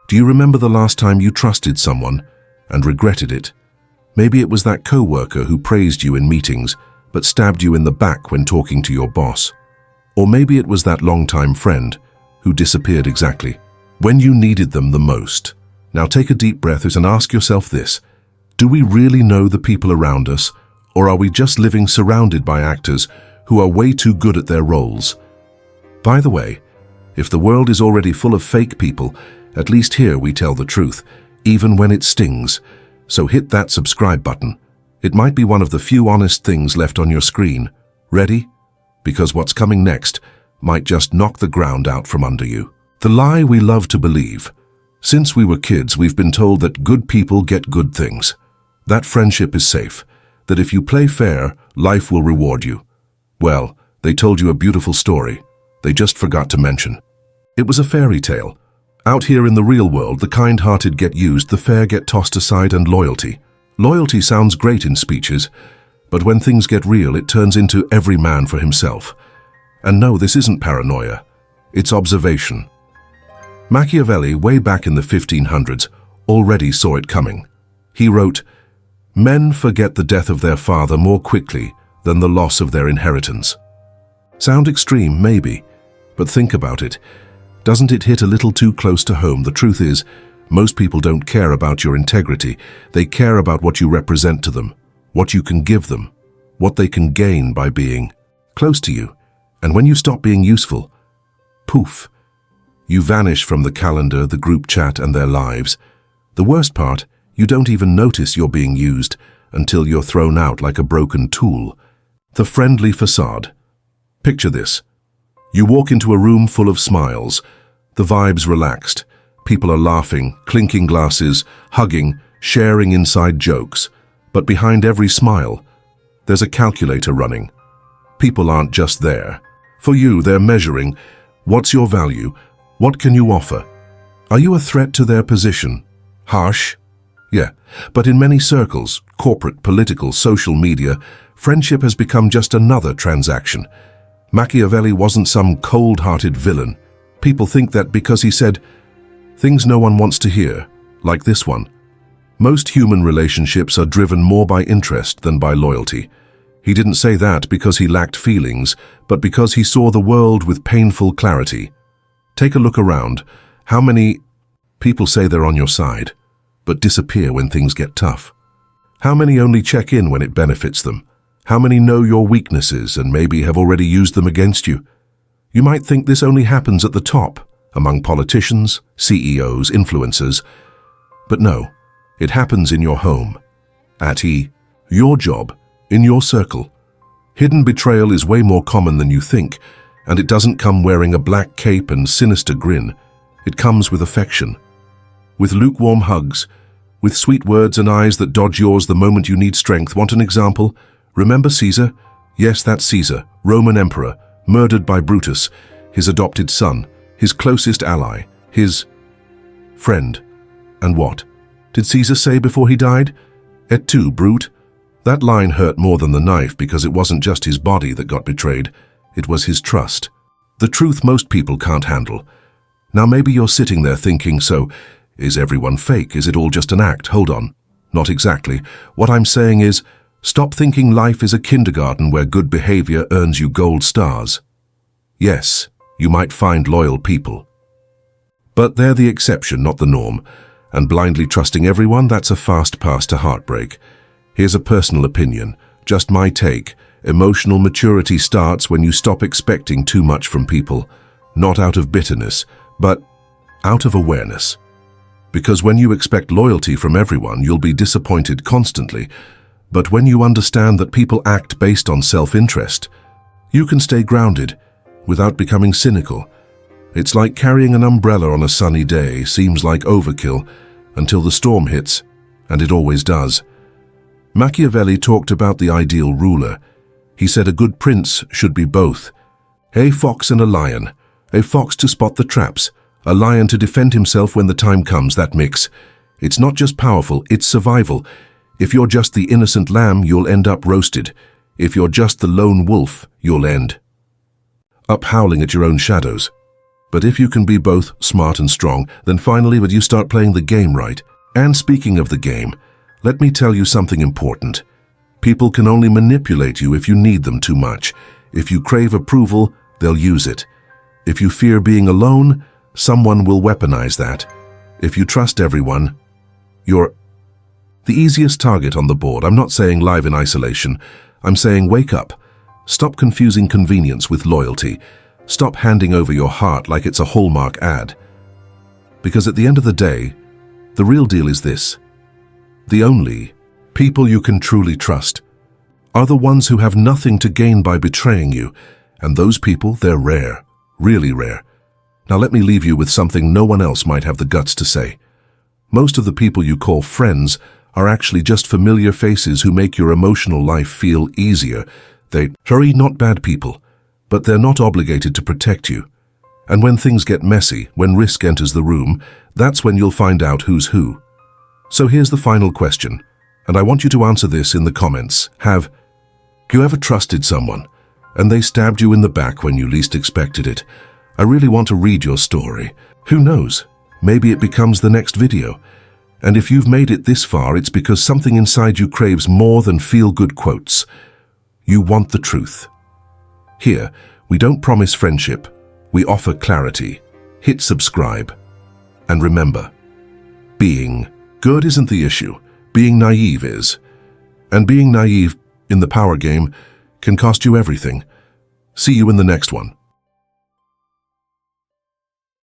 Do you remember the last time you trusted someone and regretted it? Maybe it was that coworker who praised you in meetings but stabbed you in the back when talking to your boss. Or maybe it was that longtime friend who disappeared exactly when you needed them the most. Now take a deep breath and ask yourself this: do we really know the people around us, or are we just living surrounded by actors who are way too good at their roles? By the way, if the world is already full of fake people, at least here we tell the truth, even when it stings. So hit that subscribe button. It might be one of the few honest things left on your screen. Ready? Because what's coming next might just knock the ground out from under you. The lie we love to believe. Since we were kids, we've been told that good people get good things, that friendship is safe, that if you play fair, life will reward you. Well, they told you a beautiful story. They just forgot to mention. It was a fairy tale. Out here in the real world, the kind-hearted get used, the fair get tossed aside, and loyalty. Loyalty sounds great in speeches, but when things get real, it turns into every man for himself. And no, this isn't paranoia. It's observation. Machiavelli, way back in the 1500s, already saw it coming. He wrote, "Men forget the death of their father more quickly than the loss of their inheritance." Sound extreme, maybe, but think about it. Doesn't it hit a little too close to home? The truth is, most people don't care about your integrity. They care about what you represent to them, what you can give them, what they can gain by being close to you. And when you stop being useful, poof, you vanish from the calendar, the group chat, and their lives. The worst part, you don't even notice you're being used until you're thrown out like a broken tool. The friendly facade. Picture this. You walk into a room full of smiles. The vibe's relaxed. People are laughing, clinking glasses, hugging, sharing inside jokes. But behind every smile, there's a calculator running. People aren't just there. For you, they're measuring, what's your value? What can you offer? Are you a threat to their position? Harsh? Yeah, but in many circles, corporate, political, social media, friendship has become just another transaction. Machiavelli wasn't some cold-hearted villain. People think that because he said things no one wants to hear, like this one. Most human relationships are driven more by interest than by loyalty. He didn't say that because he lacked feelings, but because he saw the world with painful clarity. Take a look around. How many people say they're on your side, but disappear when things get tough? How many only check in when it benefits them? How many know your weaknesses and maybe have already used them against you? You might think this only happens at the top, among politicians, CEOs, influencers. But no, it happens in your home, at your job, in your circle. Hidden betrayal is way more common than you think, and it doesn't come wearing a black cape and sinister grin. It comes with affection, with lukewarm hugs, with sweet words and eyes that dodge yours the moment you need strength. Want an example? Remember Caesar? Yes, that's Caesar, Roman emperor, murdered by Brutus, his adopted son, his closest ally, his friend. And what did Caesar say before he died? Et tu, brute? That line hurt more than the knife because it wasn't just his body that got betrayed, it was his trust. The truth most people can't handle. Now maybe you're sitting there thinking, so, is everyone fake? Is it all just an act? Hold on. Not exactly. What I'm saying is, stop thinking life is a kindergarten where good behavior earns you gold stars. Yes, you might find loyal people, but they're the exception, not the norm. And blindly trusting everyone, that's a fast pass to heartbreak. Here's a personal opinion, just my take. Emotional maturity starts when you stop expecting too much from people, not out of bitterness, but out of awareness. Because when you expect loyalty from everyone, you'll be disappointed constantly. But when you understand that people act based on self-interest, you can stay grounded without becoming cynical. It's like carrying an umbrella on a sunny day. Seems like overkill until the storm hits, and it always does. Machiavelli talked about the ideal ruler. He said a good prince should be both. A fox and a lion. A fox to spot the traps, a lion to defend himself when the time comes. That mix. It's not just powerful, it's survival. If you're just the innocent lamb, you'll end up roasted. If you're just the lone wolf, you'll end up howling at your own shadows. But if you can be both smart and strong, then finally would you start playing the game right. And speaking of the game, let me tell you something important. People can only manipulate you if you need them too much. If you crave approval, they'll use it. If you fear being alone, someone will weaponize that. If you trust everyone, you're the easiest target on the board. I'm not saying live in isolation. I'm saying wake up. Stop confusing convenience with loyalty. Stop handing over your heart like it's a Hallmark ad. Because at the end of the day, the real deal is this. The only people you can truly trust are the ones who have nothing to gain by betraying you. And those people, they're rare, really rare. Now let me leave you with something no one else might have the guts to say. Most of the people you call friends are actually just familiar faces who make your emotional life feel easier. They're not bad people, but they're not obligated to protect you. And when things get messy, when risk enters the room, that's when you'll find out who's who. So here's the final question, and I want you to answer this in the comments. Have you ever trusted someone, and they stabbed you in the back when you least expected it? I really want to read your story. Who knows? Maybe it becomes the next video. And if you've made it this far, it's because something inside you craves more than feel-good quotes. You want the truth. Here, we don't promise friendship. We offer clarity. Hit subscribe. And remember, being good isn't the issue. Being naive is. And being naive in the power game can cost you everything. See you in the next one.